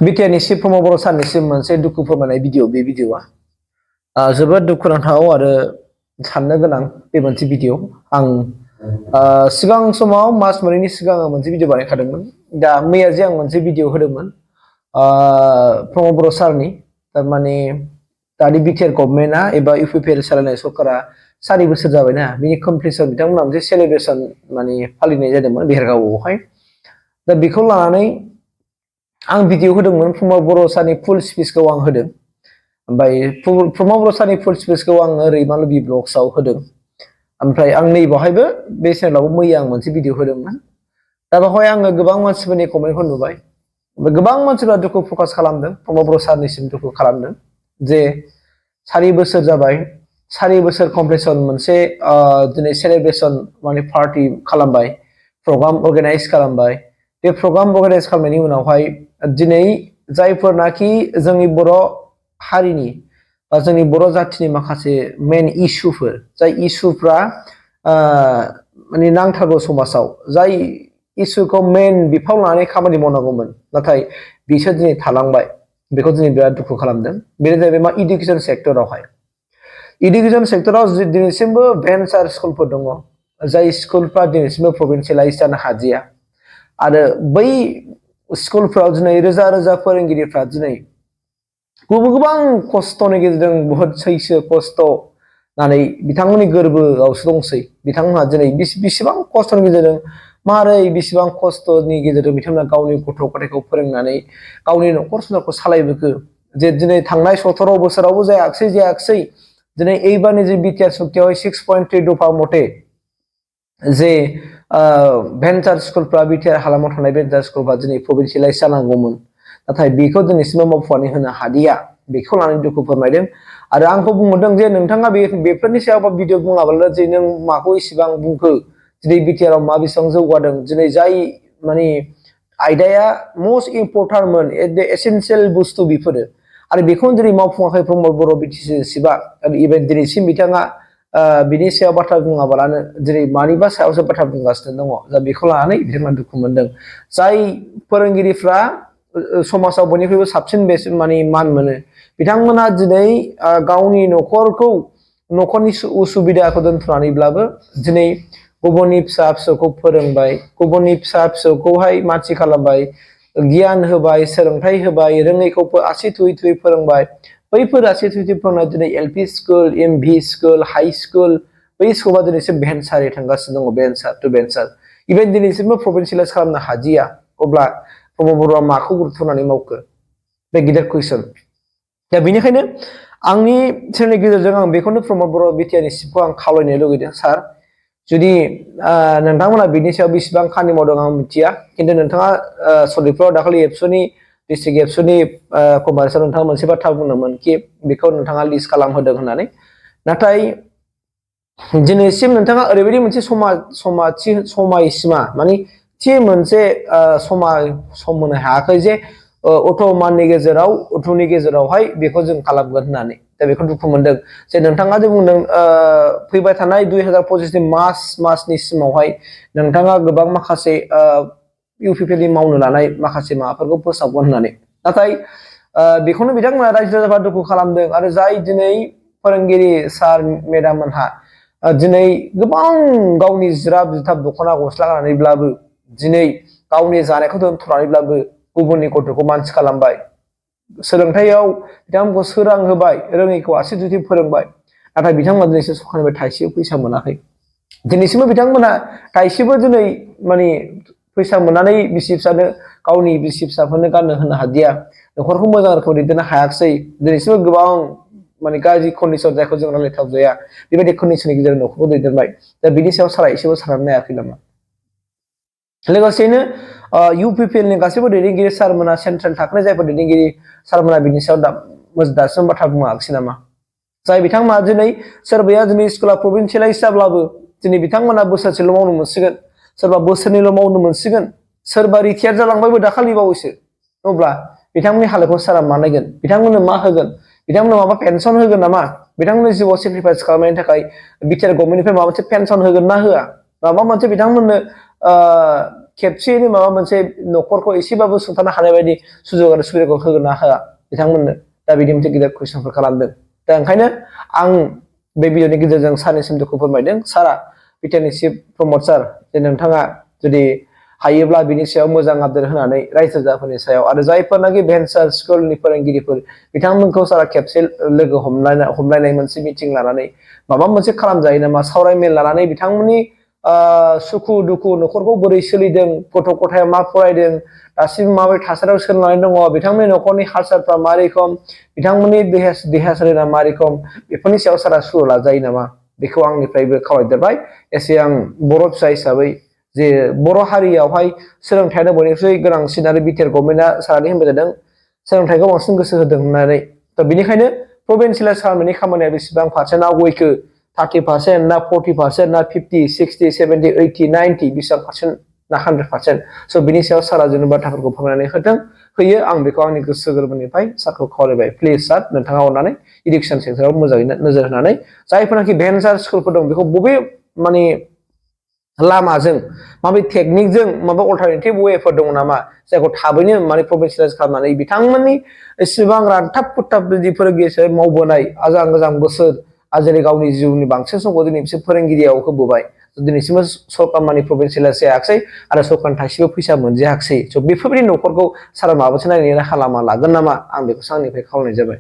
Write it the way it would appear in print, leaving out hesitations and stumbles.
बिटिआरनि चिफ प्रमद बर' सारनिसिम मोनसे दुखु फोरमायनाय भिडिअ बे भिडिअआ जोबोद दुखुनांथाव आरो साननो गोनां बे मोनसे भिडिअ आं सिगां समाव मास मोननैनि सिगां आं मोनसे भिडिअ बानायखादोंमोन दा मैया जे आं मोनसे भिडिअ होदोंमोन प्रमद बर' सारनि तारमाने दानि बिटिआर गभर्नमेन्टआ एबा इउपिपिएल सालायनाय सरकारा 4 बोसोर जाबायना बिनि कमप्लिसन बिथांमोना मोनसे सेलिब्रेसन माने फालिनाय जादोंमोन बेरगावआवहाय दा बेखौ लानानै आं भिडिअ होदोंमोन प्रमद बर' सारनि फुल स्पिचखौ आं होदों ओमफ्राय प्रमद बर' सारनि फुल स्पिचखौ आं रैमालु बि ब्लग्सआव होदों ओमफ्राय आं नै बावहायबो बे चेनेलावबो मैया आं मोनसे भिडिअ होदोंमोन दा बावहाय आङो गोबां मानसिफोरनि कमेन्टखौ नुबाय गोबां मानसिफोरा दुखु फकास खालामदों प्रमद बर' सारनिसिम दुखु खालामदों जे 4 बोसोर जाबाय 4 बोसोर कमप्लिसन मोनसे दिनै सेलिब्रेसन माने पार्टी खालामबाय प्रग्राम अर्गानाइज खालामबाय बे प्रग्राम अर्गानाइज खालामनायनि उनावहाय दिनै जायफोरनाखि जोंनि बर' हारिनि बा जोंनि बर' जाथिनि माखासे मेन इस्युफोर जाय इस्युफ्रा माने नांथारगौ समाजाव जाय इस्युखौ मेन बिफाव लानानै खामानि मावनांगौमोन नाथाय बिसोर दिनै थालांबाय बेखौ दिनै बिराद दुखु खालामदों बेनो जाहैबाय मा इडुकेसन सेक्टरावहाय इडुकेसन सेक्टराव दिनैसिमबो भेन्सार स्कुलफोर दङ जाय स्कुलफ्रा दिनैसिमबो प्रभिन्सियेलाइज जानो हादिया आरो बै स्कुलफ्राव दिनै रोजा रोजा फोरोंगिरिफ्रा दिनै गोबां खस्थ'नि गेजेरजों बहुत सैसो खस्थ' नानै बिथांमोननि गोरबोआवसो दंसै बिथांमोनहा दिनै बेसेबां खस्थ'नि गेजेरजों मारै बेसेबां खस्थ'नि गेजेरजों बिथांमोना गावनि गथ' गथायखौ फोरोंनानै गावनि न'खर संसारखौ सालायबोखो जे दिनै थांनाय 17 बोसोरावबो जायाखसै दिनै एबारनि जे बिटिआर सुक्तियावहाय 6.3द'फा मथे जे भेन्सार स्कुलफ्रा बिटिआर हालामाव थानाय भेन्सार स्कुलफ्रा दिनै प्रभिन्सियेलाइज जानांगौमोन नाथाय बेखौ दिनैसिमबो मावफुंनानै होनो हादिया बेखौ लानानै दुखु फोरमायदों आरो आंखौ बुंहरदों जे नोंथाङा बेफोरनि सायाव भिडिअ बुङाब्ला जे नों माखौ इसेबां बुंखो दिनै बिटिआराव मा बेसेबां जौगादों दिनै जाय माने आयदाया मस्ट इम्परटेन्टमोन एसेन्सियेल बुस्थु बेफोरो आरो बेखौनो दिनै मावफुङाखै प्रमद बर' बिटिसि सिबा इभेन दिनैसिम बिथाङा बिनि सायाव बाथ्रा बुङाबालानो दिनै मानिबा सायावसो बाथ्रा बुंगासिनो दङ दा बेखौ लानानै बिथाङा दुखु मोनदों जाय फोरोंगिरिफ्रा समाजाव बयनिख्रुइबो साबसिन माने मान मोनो बिथांमोना दिनै गावनि न'खरनि उसुबिदाखौ दोनथ'नानैब्लाबो दिनै गुबुननि फिसा फिसौखौ फोरोंबाय गुबुननि फिसा फिसौखौहाय मानसि खालामबाय गियान होबाय सोलोंथाइ होबाय रोङैखौ आसि थुयै फोरोंबाय बैफोर आसि थुयै फोरोंनाय दिनै LP school MV school high school बै स्कुला दिनैसिम भेन्सारै थांगासिनो दङ भेन्सार टु भेन्सार इभेन दिनैसिमबो प्रभिन्सियेलाइज खालामनो हादिया अब्ला प्रमद बर'आ माखौ गुरुत्व होनानै मावखो बे गिदिर कुइसन दा बेनिखायनो आंनि चेनेलनि गेजेरजों आं बेखौनो प्रमद बर' बिटिआरनि चिफखौ आं खावलायनो लुगैदों सार जुदि नोंथांमोना बिनि सायाव बेसेबां खामानि मावदों आं मिथिया खिन्थु नोंथाङा सनितपुराव दाखालि एबसुनि डिस्ट्रिक्ट एबसुनि कमार्सआव नोंथाङा मोनसे बाथ्रा बुंदोंमोन कि बेखौ नोंथाङा लिस्ट खालामहोदों होननानै नाथाय दिनैसिम नोंथाङा ओरैबायदि मोनसे समायसीमा माने थि मोनसे सम होनो हायाखै जे अट'नि गेजेरावहाय बेखौ जों खालामगोन होननानै दा बेखौ दुखु मोनदों जे नोंथाङा जे बुंदों फैबाय थानाय 2025नि मार्चनि सिमावहाय नोंथाङा गोबां माखासे इउपिपिएलनि मावनो लानाय माखासे माबाफोरखौ फोसाबगोन होननानै नाथाय बेखौनो बिथांमोना रायजो राजाफ्रा दुखु खालामदों आरो जाय दिनै फोरोंगिरि सार मेडाम मोनहा दिनै गोबां गावनि जिराब जिथाब दख'ना गस्ला गाननानैब्लाबो दिनै गावनि जानायखौ दोनथ'नानैब्लाबो गुबुननि गथ'खौ मानसि खालामबाय सोलोंथाइयाव बिथांमोनखौ सोरां होबाय रोङैखौ आसि थुयै फोरोंबाय नाथाय बिथांमोना दिनैसिम सरकारनिफ्राय थाइसेबो फैसा मोनाखै दिनैसिमबो बिथांमोना थाइसेबो दिनै माने फैसा मोननानै बिसि फिसानो गावनि बिसि फिसाफोरनो गाननो होनो हादिया न'खरखौ मोजां रोखोमै दैदेननो हायाखसै दिनैसिमबो गोबां माने गाज्रि कन्डिसन जायखौ जों रायलायथाव जाया बेबायदि कन्डिसननि गेजेरजों न'खरखौ दैदेनबाय दा बिनि सायाव सारा एसेबो साननानै नायाखै नामा लोगोसेनो इउपिपिएलनि गासैबो दैदेनगिरि सारमोना सेन्ट्रेल थाखोनि जायफोर दैदेनगिरि सारमोना बिनि सायाव दासिम बाथ्रा बुङाखिसै नामा जाय बिथांमोना दिनै सोरबाया दिनै स्कुला प्रभिन्सियेलाइज जाब्लाबो दिनै बिथांमोना बोसोरसेल' मावनो मोनसिगोन सोरबा बोसोरनैल' मावनो मोनसिगोन सोरबा रिटायार जालांबायबो दाखालि बावैसो अब्ला बिथांमोननि हालोदखौ सारा मा नायगोन बिथांमोननो मा होगोन बिथांमोननो माबा पेन्सन होगोन नामा बिथांमोननि जिउआव सेक्रिफाइस खालामनायनि थाखाय बिटिआर गभर्नमेन्टनिफ्राय माबा मोनसे पेन्सन होगोन ना होआ माबा मोनसे बिथांमोननो खेबसेयैनो माबा मोनसे न'खरखौ एसेबाबो सुंथानो हानाय बायदि सुजुग आरो सुबिदाखौ होगोन ना होआ बिथांमोननो दा बिदि मोनसे गिदिर कुइसनफोर खालामदों दा ओंखायनो आं बे भिडिअनि गेजेरजों सारनिसिम दुखु फोरमायदों सारा बिटिआरनि चिफ प्रमद सार जे नोंथाङा जुदि हायोब्ला बिनि सायाव मोजां आपडेट होनानै रायजोफोरनि सायाव आरो जायफोरनाखि भेन्सार स्कुलनि फोरोंगिरिफोर बिथांमोनखौ सारा खेबसे लोगो हमलायनाय मोनसे मिटिं लानानै माबा मोनसे खालामजायो नामा सावराय मेल लानानै बिथांमोननि सुखु दुखु न'खरखौ बोरै सोलिदों गथ' गथाया मा फरायदों दासिम माबोरै थासारियाव सोलिनानै दङ बिथांमोननि न'खरनि हालसालफ्रा मा रोखोम बिथांमोननि देहा सोलेरा मा रोखोम बेफोरनि सायाव सारा सुलु लाजायो नामा बेखौ आंनिफ्रायबो खावलायदेरबाय एसे आं बर' फिसा हिसाबै जे बर' हारियावहाय सोलोंथाइयानो बयनिख्रुइ गोनांसिन आरो बिटिआर गभर्नमेन्टआ सारानै होनबाय जादों सोलोंथाइखौ बांसिन गोसो होदों होननानै थ' बेनिखायनो प्रभिन्सियेल सारमोननि खामानिया बेसेबां पार्सेन्ट आवगायखो 30% ना 40% ना 50 60 70 80 90 बेसेबां पार्सेन्ट ना 100% स' बिनि सायाव सारा जोंनो बाथ्राफोरखौ फोरमायनानै होयो आं बेखौ आंनि गोसो गोरबोनिफ्राय सारखौ खावलायबाय प्लिज सार नोंथाङा अननानै इडुकेसन सेक्टराव मोजाङै नोजोर होनानै जायफोरनाखि भेन्सार स्कुलफोर दं बेखौ बबे माने लामाजों माबे टेकनिकजों माबा अल्टारनेटिभ वेफोर दङ नामा जायखौ थाबैनो माने प्रभिन्सियेलाइज खालामनानै बिथांमोननि एसेबां रानथाब खुथाब बिदि फोरोंगिरि मावबोनाय आजां गाजां बोसोर आरो जेरै गावनि जिउनि बांसिन समखौ दिनै बिसोर फोरोंगिरियाव होबोबाय दिनैसिमबो सरकार मानि प्रभिन्सियेलाइज जायाखै आरो सरकारनि थाइसेबो फैसा मोनजायाखै स' बेफोरबायदि न'खरखौ सारा माबा मोनसे नायनायनि राहा लामा लागोन नामा आं बेखौसो आंनिफ्राय खावलायनाय जाबाय